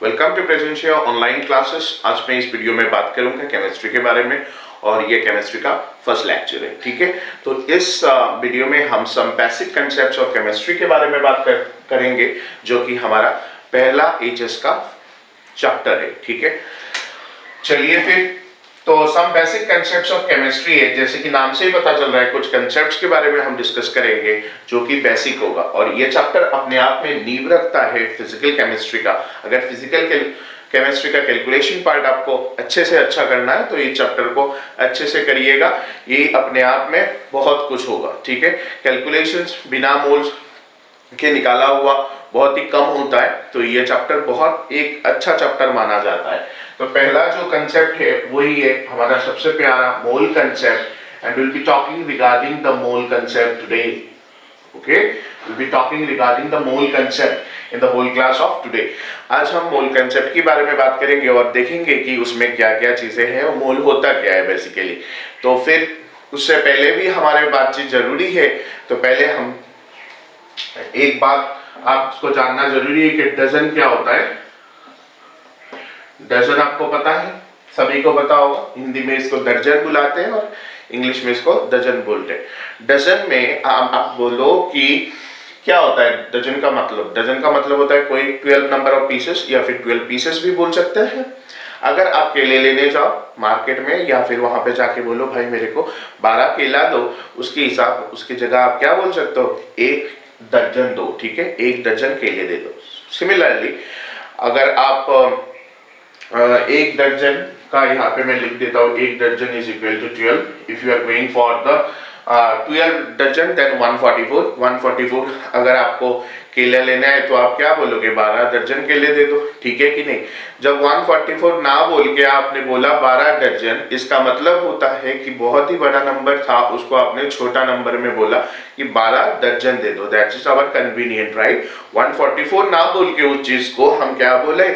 Welcome to Presentia online classes. आज मैं इस वीडियो में बात करूंगा केमिस्ट्री के बारे में और ये केमिस्ट्री का फर्स्ट लेक्चर है। ठीक है, तो इस वीडियो में हम some basic concepts of chemistry के बारे में बात करेंगे जो कि हमारा पहला एचएस का चैप्टर है। ठीक है, चलिए फिर तो some basic concepts of chemistry है, जैसे कि नाम से ही पता चल रहा है कुछ कंसेप्ट्स के बारे में हम डिस्कस करेंगे जो कि बेसिक होगा। और ये चैप्टर अपने आप में नींव रखता है फिजिकल केमिस्ट्री का। अगर फिजिकल केमिस्ट्री का कैलकुलेशन पार्ट आपको अच्छे से अच्छा करना है तो ये चैप्टर को अच्छे से करिएगा, ये अपने आप में बहुत कुछ होगा। ठीक है, कैलकुलेशंस बिना मोल्स के निकाला हुआ बहुत ही कम होता है, तो ये चैप्टर बहुत एक अच्छा चैप्टर माना जाता है। तो पहला जो कंसेप्ट है वही है हमारा सबसे प्यारा mole concept, and will be talking regarding the mole concept today. Okay, will be talking regarding the mole concept in the whole class of today. आज हम मोल कंसेप्ट के बारे में बात करेंगे और देखेंगे कि उसमें क्या क्या चीजें हैं और मोल होता क्या है बेसिकली। तो फिर उससे पहले भी हमारे बातचीत जरूरी है, तो पहले हम एक बात आपको जानना जरूरी है कि डजन क्या होता है। डजन आपको पता है, सभी को पता होगा। हिंदी में इसको दर्जन बुलाते हैं और इंग्लिश में इसको डजन बोलते हैं। डजन में आप बोलो कि क्या होता है डजन का मतलब। डजन का मतलब होता है कोई 12 नंबर ऑफ पीसेस, या फिर 12 पीसेस भी बोल सकते हैं। अगर आप केले लेने जाओ मार्केट में या फिर वहां पे जाके बोलो भाई मेरे को 12 केला दो, उसकी जगह आप क्या बोल सकते हो, एक दर्जन दो। ठीक है, एक दर्जन केले दे दो। सिमिलरली अगर आप एक दर्जन का यहाँ पे मैं लिख देता हूँ, एक दर्जन is equal to 12। If you are going for the 12 दर्जन देन 144। अगर आपको केले लेना है तो आप क्या बोलोगे, 12 दर्जन केले दे दो। ठीक है कि नहीं। जब 144 ना बोल के आपने बोला 12 दर्जन, इसका मतलब होता है कि बहुत ही बड़ा नंबर था, उसको आपने छोटा नंबर में बोला कि 12 दर्जन दे दो। That is our convenient, right. 144 ना बोल के उस चीज को हम क्या बोले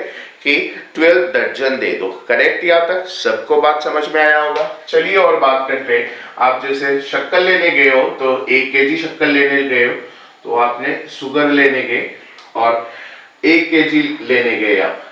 कि 12 दर्जन दे दो। करेक्ट, यहाँ तक सबको बात समझ में आया होगा। चलिए और बात करते हैं। आप जैसे शक्कर लेने गए हो तो 1 केजी शक्कर लेने गए हो तो आपने शुगर लेने गए और 1 केजी लेने गए। आप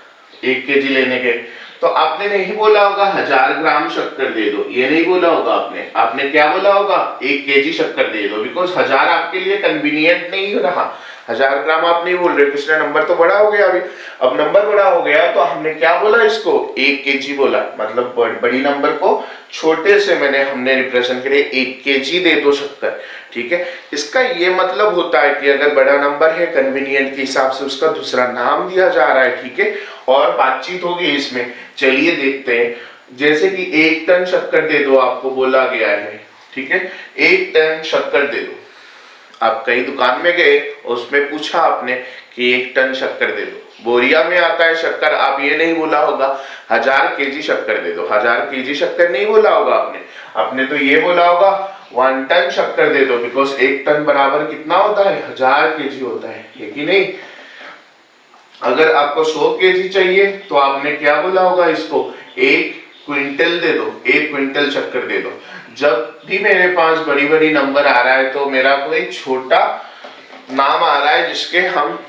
1 केजी लेने गए तो आपने नहीं बोला होगा 1000 ग्राम शक्कर दे दो, ये नहीं बोला होगा आपने क्या बोला होगा, 1 केजी शक्कर दे दो। बिकॉज 1000 आपके लिए कन्वीनियंट नहीं रहा। 1000 ग्राम आप नहीं बोल रहे, किसने नंबर तो बड़ा हो गया अभी। अब नंबर बड़ा हो गया तो हमने क्या बोला, इसको 1 केजी बोला। मतलब बड़ी नंबर को छोटे से हमने रिप्रेजेंट करे 1 केजी दे दो शक्कर। ठीक है, इसका ये मतलब होता है कि अगर बड़ा नंबर है कन्वीनियंट के हिसाब से उसका दूसरा नाम दिया जा रहा है। ठीक है, और बातचीत होगी इसमें। चलिए देखते हैं, जैसे कि 1 टन शक्कर दे दो आपको बोला गया है। ठीक है, 1 टन शक्कर दे दो। आप कहीं दुकान में गए, उसमें पूछा आपने कि 1 टन शक्कर दे दो। बोरिया में आता है शक्कर, आप ये नहीं बोला होगा 1000 केजी शक्कर दे दो। 1000 केजी शक्कर नहीं बोला होगा आपने तो ये बोला होगा 1 टन शक्कर दे दो। बिकॉज 1 टन बराबर कितना होता है, 1000 केजी होता है कि नहीं। अगर आपको 100 केजी चाहिए तो आपने क्या बोला होगा, इसको 1 क्विंटल दे दो, 1 क्विंटल शक्कर दे दो। जब भी मेरे पास बड़ी बड़ी नंबर आ रहा है तो मेरा कोई छोटा नाम आ रहा है जिसके हम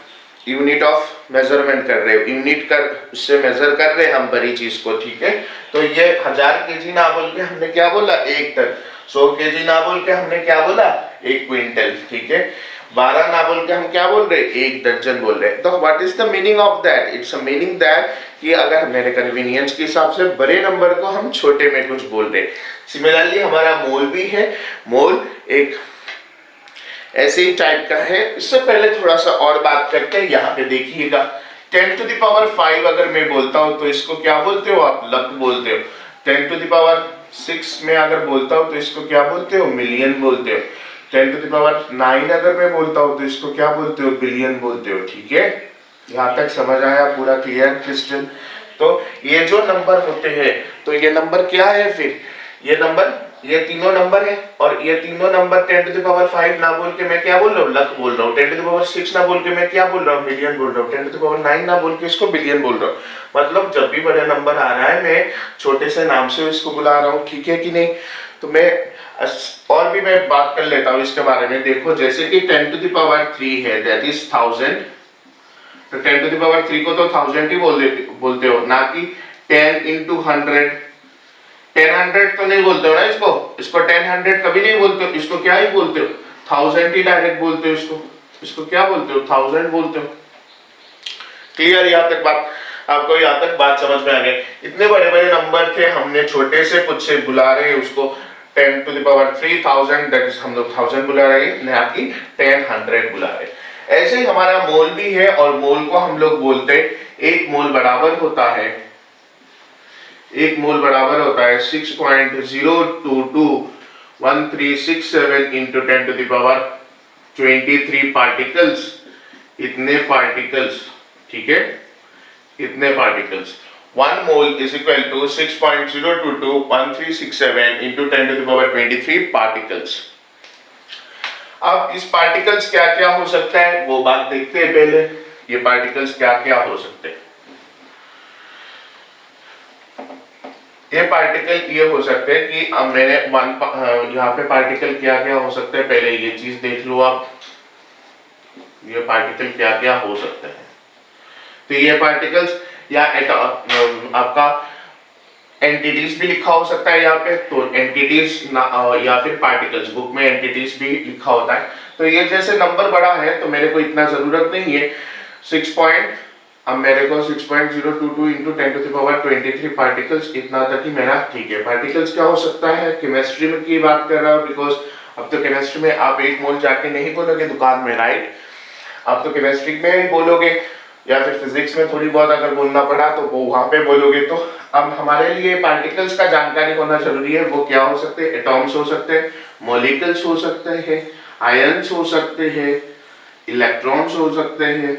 यूनिट ऑफ मेजरमेंट कर रहे हो, यूनिट कर उससे मेजर कर रहे हैं हम बड़ी चीज को। ठीक है, तो ये 1000 केजी ना बोल के हमने क्या बोला, 1 टन। 100 केजी ना बोल के हमने क्या बोला, 1 क्विंटल। ठीक है, 12 ना बोल के हम क्या बोल रहे, 1 दर्जन बोल रहे। तो what is the meaning of that, it's a meaning that कि अगर मेरे कन्वीनियंस के हिसाब से बड़े नंबर को हम छोटे में कुछ बोल रहे। सिमिलरली हमारा मोल भी है। मोल एक ऐसे ही टाइप का है। इससे पहले थोड़ा सा और बात करते हैं, यहाँ पे देखिएगा 10 to the power 5 अगर मैं बोलता हूँ तो इसको क्या बोलते हो आप, लक बोलते हो। 10 to the power 6 में अगर बोलता हूँ तो इसको क्या बोलते हो, मिलियन बोलते हो। 10 to the power 9 अगर मैं बोलता हूँ तो इसको क्या बोलते हो, बिलियन बोलते हो। ठीक है, यहाँ तक समझ आया, पूरा क्लियर क्रिस्टल। तो ये जो नंबर होते हैं, तो ये नंबर क्या है फिर, ये तीनों नंबर है। और ये तीनों नंबर 10 to the power 5 ना बोल के मैं क्या बोल रहा हूँ, लक बोल रहा हूँ। 10 to the power 6 ना बोल के मैं क्या बोल रहा हूँ, मिलियन बोल रहा हूँ। 10 to the power 9 ना बोल के इसको बिलियन बोल रहा हूँ। मतलब जब भी बड़ा नंबर आ रहा है मैं छोटे से नाम से इसको बुला रहा हूँ। ठीक है कि नहीं। तो मैं और भी मैं बात कर लेता हूँ इसके बारे में। देखो जैसे कि 10 to the power 3 है, दैट इज 1000। तो 10 टू द पावर 3 को तो 1000 ही बोलते हो, ना कि 10 into 100। 10 तो नहीं बोलते हो ना इसको 10 कभी नहीं बोलते हो, इसको क्या ही बोलते हो, 1000 ही डायरेक्ट बोलते हो इसको क्या बोलते हो, 1000 बोलते हो। क्लियर? यहाँ तक बात आपको, यहाँ तक बात समझ में आ गई। इतने बड़े बड़े नंबर थे, हमने छोटे से कुछ से बुला रहे उसको 10 to the power 3000, that is हम लोग 1000 बुला रहे हैं, ना कि 10 बुला रहे। ऐसे ही हमारा मोल भी है, और मोल को हम लोग बोलते हैं, एक मोल बराबर होता है 6.0221367 into 10 to the power 23 particles. इतने पार्टिकल्स, ठीक है, इतने particles. 1 mole is equal to 6.0221367 into 10 to the power 23 particles. अब इस पार्टिकल्स क्या क्या हो सकता है वो बात देखते हैं पहले। ये पार्टिकल्स क्या क्या हो सकते हैं। ये पार्टिकल ये हो सकते हैं कि अब मैंने यहाँ पे पार्टिकल क्या क्या हो सकते हैं, पहले ये चीज देख लो आप। ये पार्टिकल क्या क्या हो सकते हैं, तो ये पार्टिकल्स या आपका एंटिटीज भी लिखा हो सकता है यहाँ पे, तो एंटिटीज या फिर पार्टिकल्स, बुक में एंटिटीज भी लिखा होता है। तो ये जैसे नंबर बड़ा है तो मेरे को इतना जरूरत नहीं है 6 अब मेरे को 6.022 into 10 to the power 23 particles, इतना तक ही मेरा ठीक है। पार्टिकल्स क्या हो सकता है, केमिस्ट्री में की बात कर रहा हूँ, बिकॉज अब तो केमिस्ट्री में आप 1 मोल जाके नहीं बोलोगे दुकान में, राइट? अब तो केमिस्ट्री में ही बोलोगे, या फिर फिजिक्स में थोड़ी बहुत अगर बोलना पड़ा तो वो वहां पे बोलोगे। तो अब हमारे लिए पार्टिकल्स का जानकारी होना जरूरी है। वो क्या हो सकते हैं, एटॉम्स हो सकते हैं, मॉलिक्यूल्स हो सकते हैं, आयन्स हो सकते हैं, इलेक्ट्रॉन्स हो सकते हैं,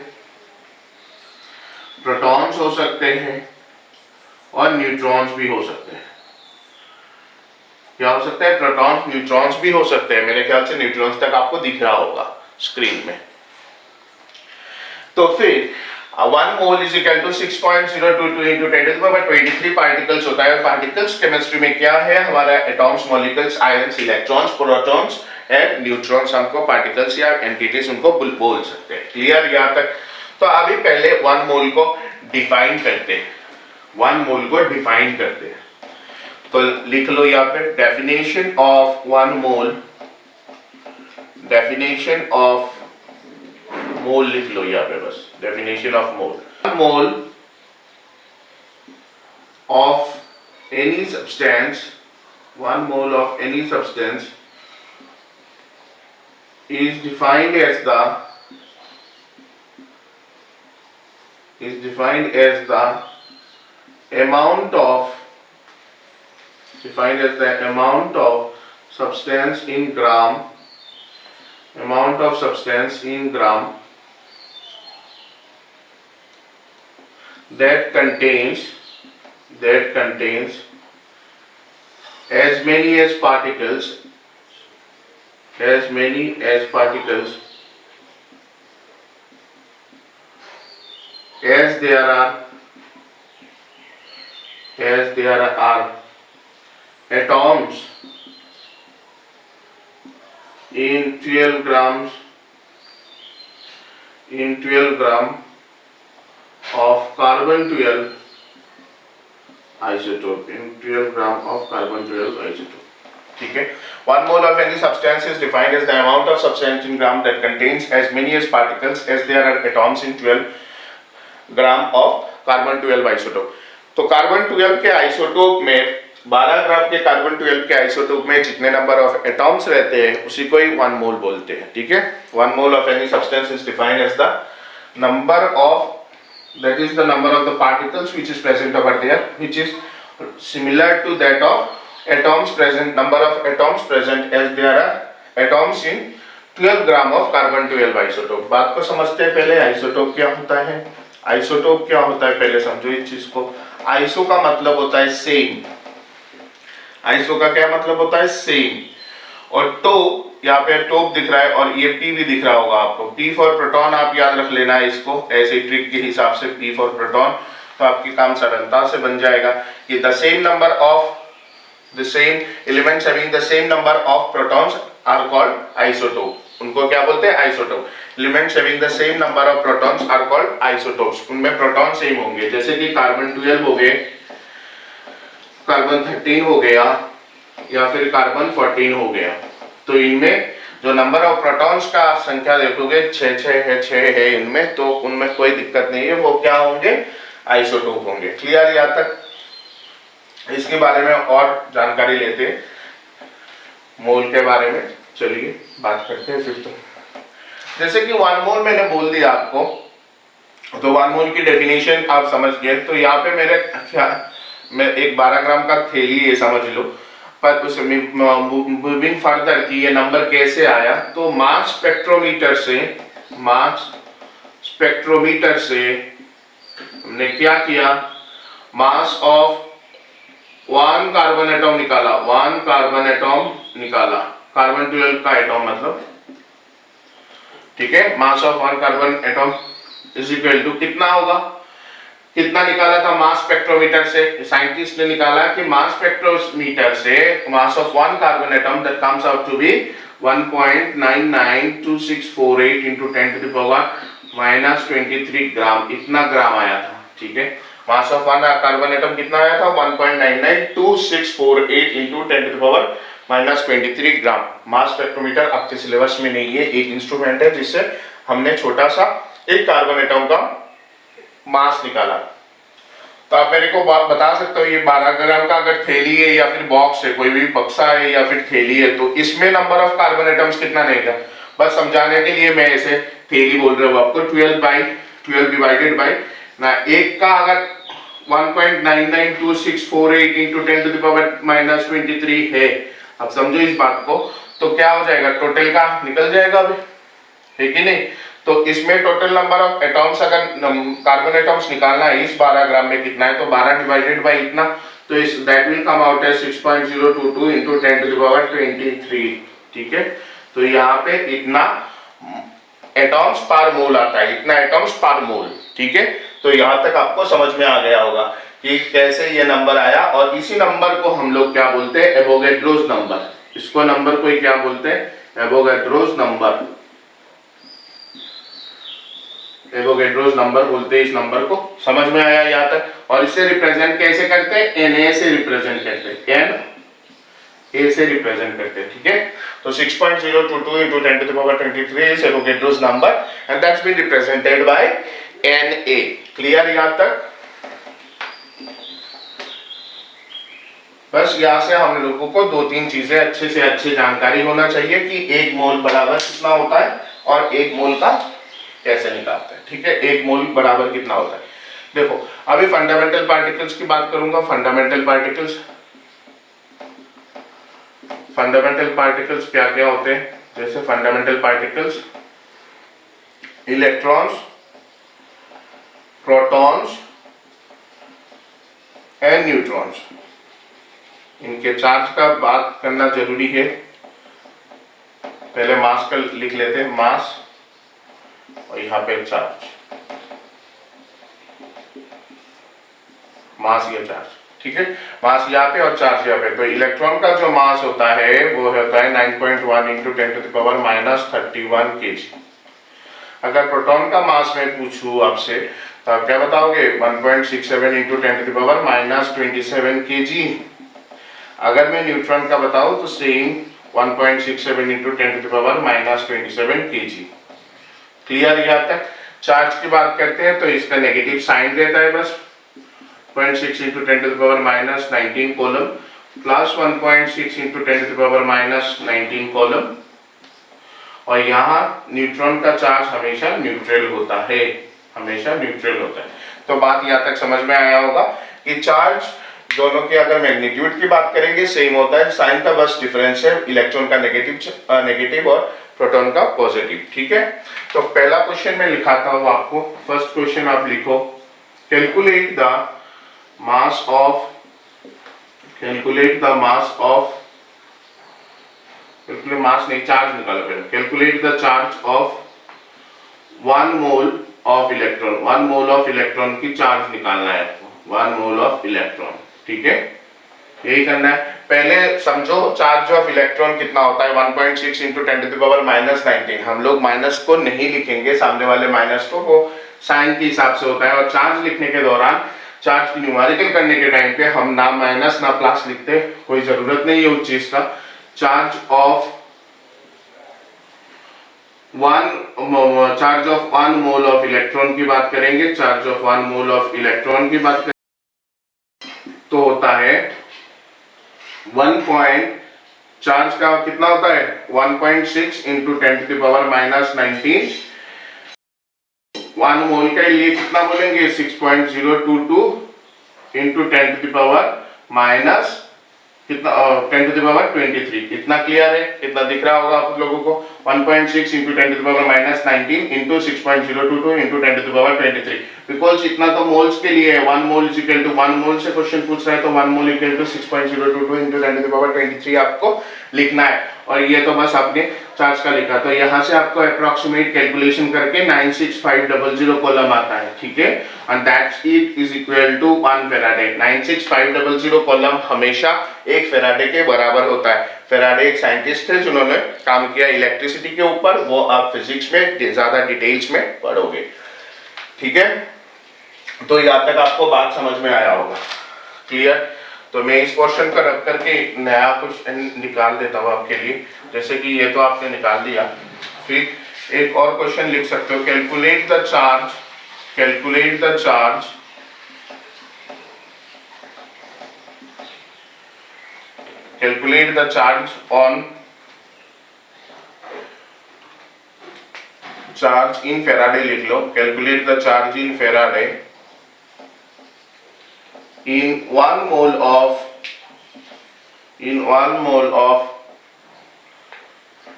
प्रोटॉन्स हो सकते हैं, और न्यूट्रॉन्स भी हो सकते हैं। क्या हो सकता है, प्रोटॉन्स, न्यूट्रॉन्स भी हो सकते हैं। मेरे ख्याल से न्यूट्रॉन्स तक आपको दिख रहा होगा स्क्रीन में। तो फिर 1 mole is equal to 6.022 into 10 to the power 23 particles होता है। और पार्टिकल्स केमिस्ट्री में क्या है, हमारा atoms, molecules, ions, electrons, protons and neutrons. हमको पार्टिकल्स या एंटिटीज उनको बोल सकते हैं। क्लियर यहाँ तक? तो अभी पहले 1 मोल को डिफाइन करते हैं। 1 मोल को डिफाइन करते हैं, तो लिख लो यहाँ पे definition of 1 mole. Definition of mole लिख लो यहाँ पे, बस definition of mole. 1 mole of any substance, 1 mole of any substance is defined as the amount of substance in gram, that contains as many as particles as there are atoms in 12 grams of carbon 12 isotope, ठीक है। 1 mole of any substance is defined as the amount of substance in gram that contains as many as particles as there are atoms in 12 gram of carbon 12 isotope. तो carbon 12 के isotope में 12 ग्राम के carbon 12 के isotope में जितने number of atoms रहते हैं उसी को ही 1 मोल बोलते हैं, ठीक है। 1 mole of any substance is defined as the number of, that is the number of the particles which is present over there, which is similar to that of atoms present, number of atoms present as there are atoms in 12 gram of carbon 12 isotope. बात को समझते हैं पहले, isotope क्या होता है। Isotope क्या होता है पहले समझो इस चीज को। आइसो का मतलब होता है सेम। आइसो का क्या मतलब होता है, सेम। और टोप, यहाँ पे टोप दिख रहा है और ये पी भी दिख रहा होगा आपको। पी फॉर प्रोटॉन आप याद रख लेना है इसको, ऐसे ट्रिक के हिसाब से पी फॉर प्रोटॉन, तो आपकी काम सरलता से बन जाएगा कि the same number of the same elements having the same number of protons are called isotope. उनको क्या बोलते हैं, isotope. Elements having the same number of protons are called isotopes. उनमें प्रोटॉन सेम होंगे, जैसे कि कार्बन 12 हो गए, कार्बन 13 हो गया, या फिर कार्बन 14 हो गया। तो इनमें जो नंबर ऑफ प्रोटॉन्स का संख्या देखोगे 6 है इनमें, तो उनमें कोई दिक्कत नहीं है, वो क्या होंगे, आइसोटोप होंगे। क्लियर यहाँ तक? इसके बारे में और जानकारी लेते हैं, मोल के बारे में चलिए बात करते हैं फिर। तो जैसे कि 1 मोल मैंने बोल दिया आपको, तो 1 मोल की डेफिनेशन आप समझ गए। तो यहाँ पे मैं एक 12 ग्राम का थैली ये समझ लो, पर उसमें मूविंग फर्दर कि ये नंबर कैसे आया, तो मास स्पेक्ट्रोमीटर से हमने क्या किया, मास ऑफ 1 कार्बन एटॉम निकाला, 1 कार्बन एटॉम निकाला, कार्बन 12 का एटॉम मतलब, ठीक है। Mass of 1 carbon atom is equal to कितना होगा, कितना निकाला था मास स्पेक्ट्रोमीटर से, साइंटिस्ट ने निकाला कि मास स्पेक्ट्रोमीटर से mass of 1 carbon atom that comes out to be 1.992648 into 10 to the power -23 gram, इतना ग्राम आया था, ठीक है। मास ऑफ 1 कार्बन एटम कितना आया था, 1.992648 into 10 to the power -23 gram. Mass spectrometer आपके सिलेबस में नहीं है, एक इंस्ट्रूमेंट है जिससे हमने छोटा सा एक कार्बन एटम का मास निकाला। तो आप मेरे को बात बता सकते हो, ये 12 ग्राम का अगर थैली है या फिर बॉक्स है, कोई भी बक्सा है या फिर थैली है, तो इसमें नंबर ऑफ कार्बन एटम्स कितना रहेगा? बस समझाने के लिए मैं ऐसे थैली बोल रहा हूँ आपको, 12 डिवाइडेड बाई ना, एक का अगर 1.992648 into 10 to the power -23 है, अब समझो इस बात को, तो क्या हो जाएगा, टोटल का निकल जाएगा अभी, है कि नहीं। तो इसमें टोटल नंबर ऑफ एटॉम्स, अगर कार्बन एटॉम्स निकालना है इस 12 ग्राम में कितना है, तो 12 डिवाइडेड बाय इतना, तो इस that will come out as 6.022 into 10 to the power 23, ठीक है। तो यहाँ पे इतना एटॉम्स पर मोल आता है, इतना एटॉम्स पर मोल, ठीक है। तो यहाँ तक आपको समझ में आ गया होगा कि कैसे ये नंबर आया, और इसी नंबर को हम लोग क्या बोलते हैं, एवोगैड्रोस नंबर। इसको नंबर को क्या बोलते हैं, एवोगैड्रोस नंबर, एवोगैड्रोस नंबर बोलते हैं इस नंबर को। समझ में आया यहाँ तक? और इसे रिप्रेजेंट कैसे करते हैं, Na से रिप्रेजेंट करते हैं, Na से रिप्रेजेंट करते हैं, ठीक है। तो 6.022 into 10 to the power 23 is Avogadro's number and that's been represented by Na। Clear यहाँ तक? बस यहाँ से हम लोगों को 2-3 चीजें अच्छे से अच्छी जानकारी होना चाहिए कि 1 मोल बराबर कितना होता है और 1 मोल का कैसे निकालते हैं, ठीक है। 1 मोल बराबर कितना होता है, देखो अभी फंडामेंटल पार्टिकल्स की बात करूंगा। फंडामेंटल पार्टिकल्स क्या क्या होते हैं, जैसे fundamental particles electrons, protons and neutrons, इनके चार्ज का बात करना जरूरी है। पहले मास का लिख लेते हैं, मास और यहाँ पे चार्ज, मास या चार्ज, ठीक है। मास यहाँ पे और चार्ज यहाँ पे। तो इलेक्ट्रॉन का जो मास होता है वो होता है 9.1 into 10 to the power -31 kg। अगर प्रोटॉन का मास मैं पूछूं आपसे तो आप क्या बताओगे, 1.67 into 10 to the power -27 kg। अगर मैं न्यूट्रॉन का बताऊं तो same 1.67 into 10 to the power -27 kg। Clear यहाँ तक? चार्ज की बात करते हैं तो इसका नेगेटिव साइन रहता है, बस 0.6 into 10 to the power -19 coulomb plus 1.6 into 10 to the power -19 coulomb. और यहाँ न्यूट्रॉन का चार्ज हमेशा न्यूट्रल होता है, हमेशा न्यूट्रल होता है। तो बात यहाँ तक समझ में आया होगा कि चार्ज दोनों की अगर मैग्नीट्यूड की बात करेंगे सेम होता है, साइन का बस डिफरेंस है, इलेक्ट्रॉन का नेगेटिव और प्रोटॉन का पॉजिटिव, ठीक है। तो पहला क्वेश्चन मैं लिखाता हूँ आपको। फर्स्ट क्वेश्चन आप लिखो, calculate the mass of mass नहीं, चार्ज निकालो पहले। Calculate the charge of 1 mole of electron, 1 mole of electron की चार्ज निकालना है आपको, 1 मोल ऑफ इलेक्ट्रॉन, ठीक है, यही करना है। पहले समझो चार्ज ऑफ इलेक्ट्रॉन कितना होता है, 1.6 इंटू 10⁻⁹ हम लोग माइनस को नहीं लिखेंगे, सामने वाले माइनस को, वो साइन के हिसाब से होता है। और चार्ज लिखने के दौरान, चार्ज की न्यूमेरिकल करने के टाइम पे हम ना माइनस ना प्लस लिखते, कोई जरूरत नहीं है उस चीज का। Charge of 1 mole of electron की बात करेंगे, charge of 1 mole of electron की बात करेंगे तो होता है 1 चार्ज का कितना होता है 1.6 इंटू 10⁻⁹। 1 मोल के लिए कितना बोलेंगे 6.022 इंटू 10⁻⁻ कितना 10⁻23। इतना क्लियर है, इतना दिख रहा होगा आप लोगों को। 1.6 इंटू 10⁻⁹ इंटू 6.022 इंटू 10⁻23, बिकॉज इतना तो मोल्स के लिए है। 1 मोल इज इक्वल टू 1 मोल से क्वेश्चन पूछ रहा है तो 1 मोल इक्वल टू 6.022 इंटू 10⁻23 आपको लिखना है। और ये तो बस आपने चार्ज का लिखा, तो यहाँ से आपको अप्रोक्सीमेट कैलकुलेशन करके 96500 कॉलम आता है, ठीक है। And that's it is equal to 1 faraday. 96500 coulomb हमेशा 1 फेराडे के बराबर होता है। फेराडे एक साइंटिस्ट थे जिन्होंने काम किया इलेक्ट्रिसिटी के ऊपर, वो आप फिजिक्स में ज्यादा डिटेल्स में पढ़ोगे, ठीक है। तो यहाँ तक आपको बात समझ में आया होगा, क्लियर। तो मैं इस क्वेश्चन को रख करके नया कुछ निकाल देता हूँ आपके लिए, जैसे कि ये तो आपने निकाल दिया। फिर एक और क्वेश्चन लिख सकते हो, calculate the charge on charge in Faraday लिख लो। Calculate the charge in Faraday in 1 mole of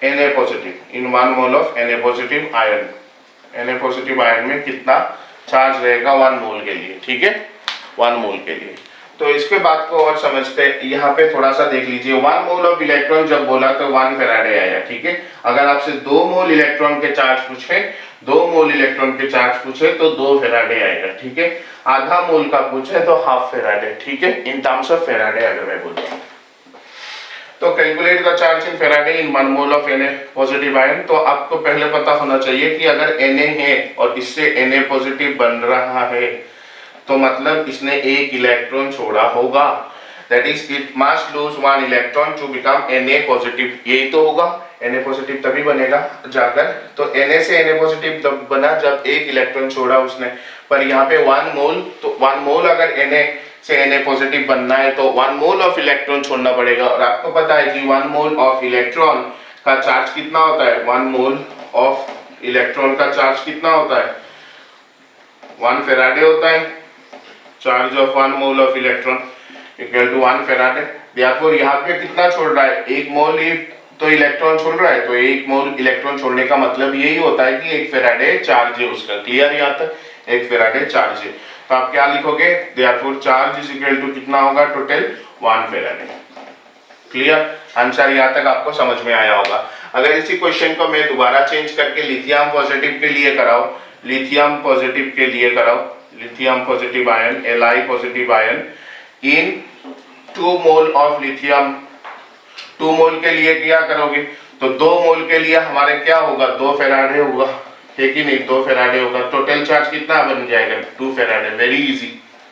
Na positive, in 1 mole of Na positive ion, Na positive ion में कितना चार्ज रहेगा 1 मोल के लिए, ठीक है, 1 मोल के लिए। तो इसके बाद को और समझते हैं, यहाँ पे थोड़ा सा देख लीजिए। 1 मोल ऑफ इलेक्ट्रॉन जब बोला तो 1 फेराडे आया, ठीक है। अगर आपसे 2 मोल इलेक्ट्रॉन के चार्ज पूछे, 2 मोल इलेक्ट्रॉन के चार्ज पूछे तो 2 फेराडे आएगा, ठीक है। आधा मोल का पूछे तो हाफ फेराडे, ठीक है, इन टर्म्स ऑफ फेराडे अगर मैं बोलूं तो। Calculate the charge in Faraday in 1 mole of Na positive ion. तो आपको पहले पता होना चाहिए कि अगर Na है और इससे Na पॉजिटिव बन रहा है तो मतलब इसने एक इलेक्ट्रॉन छोड़ा होगा, that is it must lose 1 electron to become Na positive. यही तो होगा, Na पॉजिटिव तभी बनेगा जाकर, तो Na से Na पॉजिटिव तब बना जब एक इलेक्ट्रॉन छोड़ा उसने। पर यहाँ पे 1 मोल, तो 1 मोल अगर Na से Na पॉजिटिव बनना है तो 1 मोल ऑफ इलेक्ट्रॉन छोड़ना पड़ेगा। और आपको पता है कि 1 मोल ऑफ इलेक्ट्रॉन का चार्ज कितना होता है, 1 मोल ऑफ इलेक्ट्रॉन का चार्ज कितना होता है 1 फेराडे होता है। Charge of 1 mole of electron equal to 1 faraday. Therefore यहाँ पे कितना छोड़ रहा है, 1 मोल ही तो इलेक्ट्रॉन छोड़ रहा है, तो 1 मोल इलेक्ट्रॉन छोड़ने का मतलब यही होता है कि 1 फेराडे चार्ज है उसका, क्लियर। यहाँ तक 1 फेराडे चार्ज है, तो आप क्या लिखोगे, therefore charge is equal to कितना होगा टोटल 1 फेराडे, क्लियर। आंसर यहाँ तक आपको समझ में आया होगा। अगर इसी क्वेश्चन को मैं दोबारा चेंज करके लिथियम पॉजिटिव के लिए कराऊं, लिथियम पॉजिटिव के लिए कराऊं, lithium positive ion, Li positive ion in 2 mole of lithium, 2 mole के लिए क्या करोगे, तो 2 मोल के लिए हमारे क्या होगा 2 फेराडे होगा, है कि नहीं, 2 फेराडे होगा। टोटल चार्ज कितना बन जाएगा 2 फेराडे, वेरी इजी,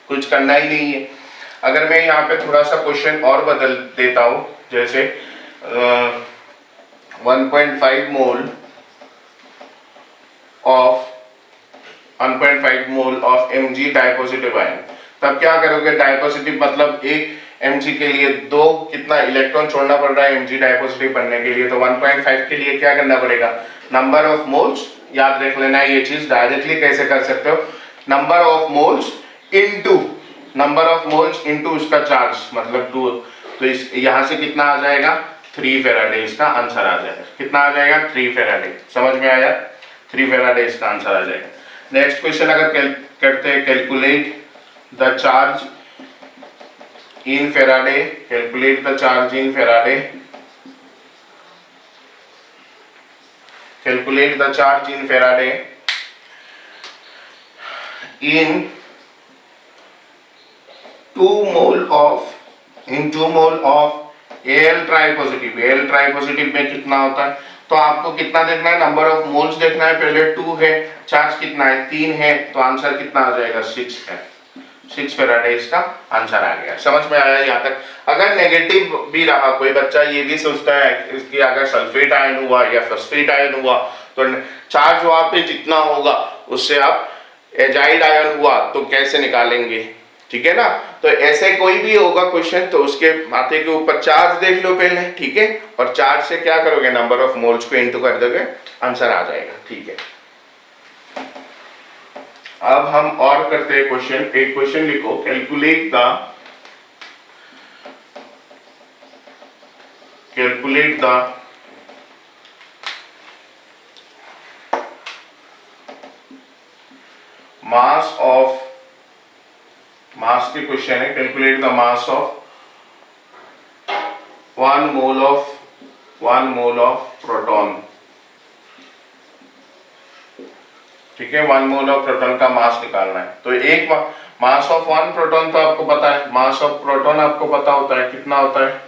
कुछ करना ही नहीं है। अगर मैं यहाँ पे थोड़ा सा क्वेश्चन और बदल देता हूँ, जैसे 1.5 मोल ऑफ Mg डाइपॉजिटिव आयन, तब क्या करोगे, डाइपॉजिटिव मतलब एक Mg के लिए 2 कितना इलेक्ट्रॉन छोड़ना पड़ रहा है Mg डाइपॉजिटिव बनने के लिए, तो 1.5 के लिए क्या करना पड़ेगा, नंबर ऑफ मोल्स, याद रख लेना ये चीज। डायरेक्टली कैसे कर सकते हो, नंबर ऑफ मोल्स इनटू उसका चार्ज मतलब 2, तो इस यहाँ से कितना आ जाएगा 3 फेराडे, इसका आंसर आ जाएगा। कितना आ जाएगा 3 फेराडे, समझ में आया, 3 फेराडे इसका आंसर आ जाएगा। नेक्स्ट क्वेश्चन अगर करते हैं, calculate the charge in Faraday, calculate the charge in Faraday, calculate the charge in Faraday in 2 mole of Al try positive में कितना होता है, तो आपको कितना देखना है, नंबर ऑफ मोल्स देखना है। पहले 2 है, चार्ज कितना है 3 है, तो आंसर कितना आ जाएगा 6 है। 6 फैराडे इसका आंसर आ गया। समझ में आया यहाँ तक? अगर नेगेटिव भी रहा, कोई बच्चा ये भी सोचता है कि अगर सल्फेट आयन हुआ या फॉस्फेट आयन हुआ तो चार्ज वहां पे जितना होगा उससे आप एजाइड आयन हुआ तो कैसे निकालेंगे, ठीक है ना। तो ऐसे कोई भी होगा क्वेश्चन तो उसके माथे के ऊपर चार्ज देख लो पहले, ठीक है, और चार्ज से क्या करोगे, नंबर ऑफ मोल्स को इनटू कर दोगे, आंसर आ जाएगा, ठीक है। अब हम और करते हैं क्वेश्चन। एक क्वेश्चन लिखो, कैलकुलेट द मास के क्वेश्चन है, calculate the mass of 1 mole of proton, ठीक है। 1 मोल ऑफ प्रोटॉन का मास निकालना है। तो एक मास ऑफ 1 प्रोटॉन तो आपको पता है, मास ऑफ प्रोटॉन आपको पता होता है, कितना होता है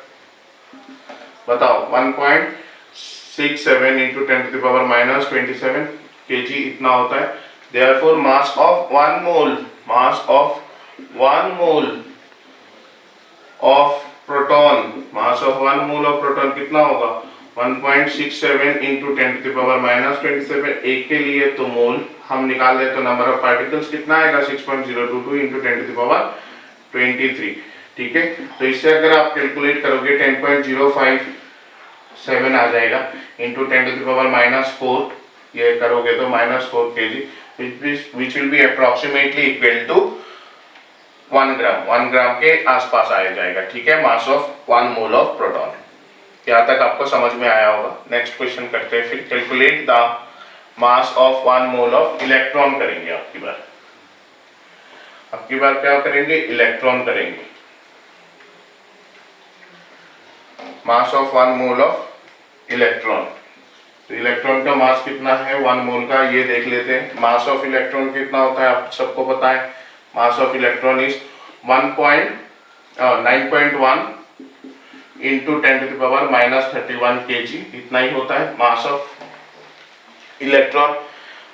बताओ, 1.67 इंटू 10⁻⁻27 kg इतना होता है। Therefore mass of 1 mole of proton कितना होगा, 1.67 इंटू 10⁻⁻27 एक के लिए तो मोल हम निकाल ले तो नंबर ऑफ पार्टिकल्स कितना आएगा 6.022 इंटू 10⁻23, ठीक है। तो इससे अगर आप कैलकुलेट करोगे 10.057 आ जाएगा इंटू 10⁻⁻4 ये करोगे तो -4 kg which will be approximately equal to 1 ग्राम के आसपास आ जाएगा, ठीक है, mass of 1 mole of proton. यहाँ तक आपको समझ में आया होगा। नेक्स्ट क्वेश्चन करते हैं फिर, calculate the mass of 1 mole of electron करेंगे। आपकी बार क्या करेंगे, इलेक्ट्रॉन करेंगे। मास ऑफ 1 मोल ऑफ इलेक्ट्रॉन, तो इलेक्ट्रॉन का मास कितना है 1 मोल का, ये देख लेते हैं। मास ऑफ इलेक्ट्रॉन कितना होता है आप सबको पता है, mass of electron is 9.1 into 10⁻⁻31 kg, इतना ही होता है मास ऑफ इलेक्ट्रॉन।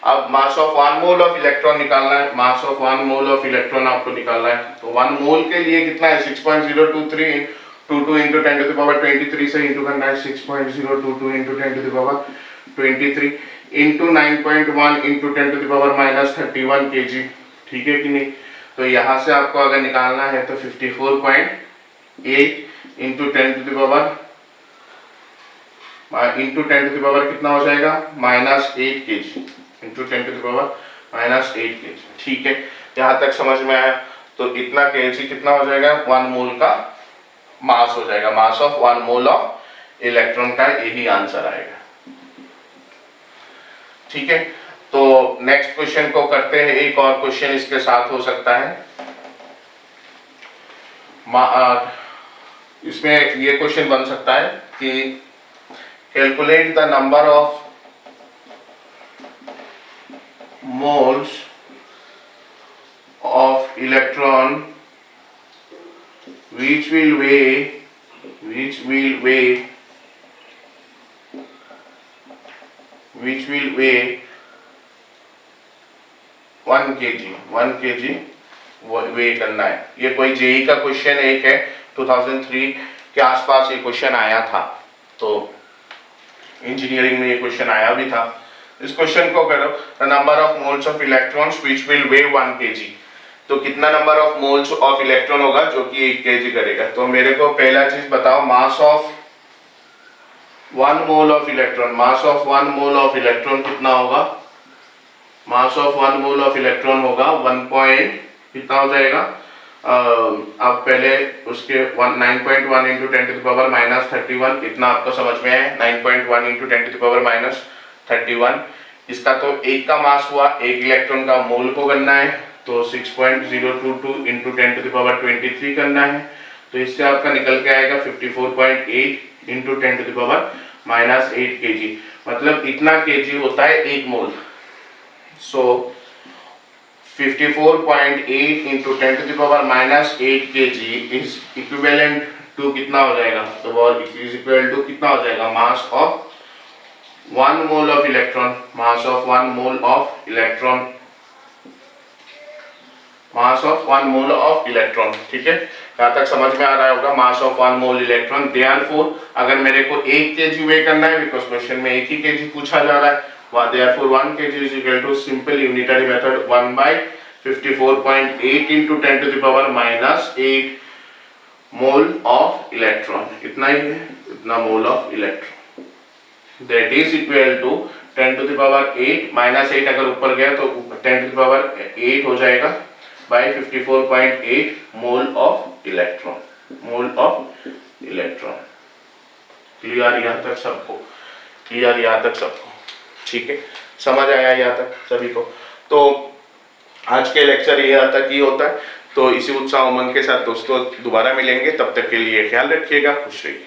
अब mass of 1 mole of electron निकालना है, mass of 1 mole of electron आपको निकालना है। तो 1 मोल के लिए कितना है 6.023 इंटू 10⁻23 से इंटू करना है 6.022 इंटू 10⁻23 इंटू 9.1 इंटू 10⁻⁻31 kg, ठीक है कि नहीं। तो यहाँ से आपको अगर निकालना है तो 54.8 इंटू 10⁻कितना हो जाएगा -8 kg इंटू 10⁻�8 kg, ठीक है। यहाँ तक समझ में आया। तो इतना kg कितना हो जाएगा 1 मोल का मास हो जाएगा, मास ऑफ 1 मोल ऑफ इलेक्ट्रॉन का यही आंसर आएगा, ठीक है। तो नेक्स्ट क्वेश्चन को करते हैं। एक और क्वेश्चन इसके साथ हो सकता है, इसमें ये क्वेश्चन बन सकता है कि calculate the number of moles of electron which will weigh 1 kg वे करना है। ये कोई जेई का क्वेश्चन एक है, 2003 के आसपास ये क्वेश्चन आया था, तो इंजीनियरिंग में ये क्वेश्चन आया भी था। इस क्वेश्चन को करो, the number of moles of electrons which will way 1 kg, तो कितना number of moles of electron होगा जो कि 1 kg करेगा। तो मेरे को पहला चीज बताओ, मास of 1 mole of electron, mass of 1 mole of electron कितना होगा, मास ऑफ 1 मोल ऑफ इलेक्ट्रॉन होगा 1 कितना हो जाएगा, अब पहले उसके 9.1 इंटू 10⁻⁻31 इतना आपको समझ में है, 9.1 इंटू 10⁻⁻31 इसका तो एक का मास हुआ, एक इलेक्ट्रॉन का मोल को करना है तो 6.022 इंटू 10⁻23 करना है। तो इससे आपका निकल के आएगा 54.8 इंटू 10⁻⁻8 kg, मतलब इतना kg होता है 1 mole. So 54.8 into 10⁻⁻8 kg is equivalent to कितना हो जाएगा, तो वो इज इक्वल टू कितना हो जाएगा, मास of 1 mole of electron, mass of 1 mole of electron, mass of 1 mole of electron. ठीक है, यहाँ तक समझ में आ रहा होगा, मास ऑफ 1 मोल इलेक्ट्रॉन। देयरफॉर अगर मेरे को 1 केजी वे करना है, बिकॉज क्वेश्चन में 1 ही केजी पूछा जा रहा है, therefore 1 kg is equal to simple unitary method 1/54.8 into 10 to the power -8 mole of electron. इतना ही है, इतना mole of electron, that is equal to 10 to the power 8 -8 अगर ऊपर गया तो 10 to the power 8 हो जाएगा by 54.8 mole of electron, mole of electron. Clear यहाँ तक सबको, क्लियर यहाँ तक सबको, ठीक है, समझ आया यहाँ तक सभी को। तो आज के लेक्चर यहाँ तक ही होता है। तो इसी उत्साह उमंग के साथ दोस्तों दोबारा मिलेंगे, तब तक के लिए ख्याल रखिएगा, खुश रहिए।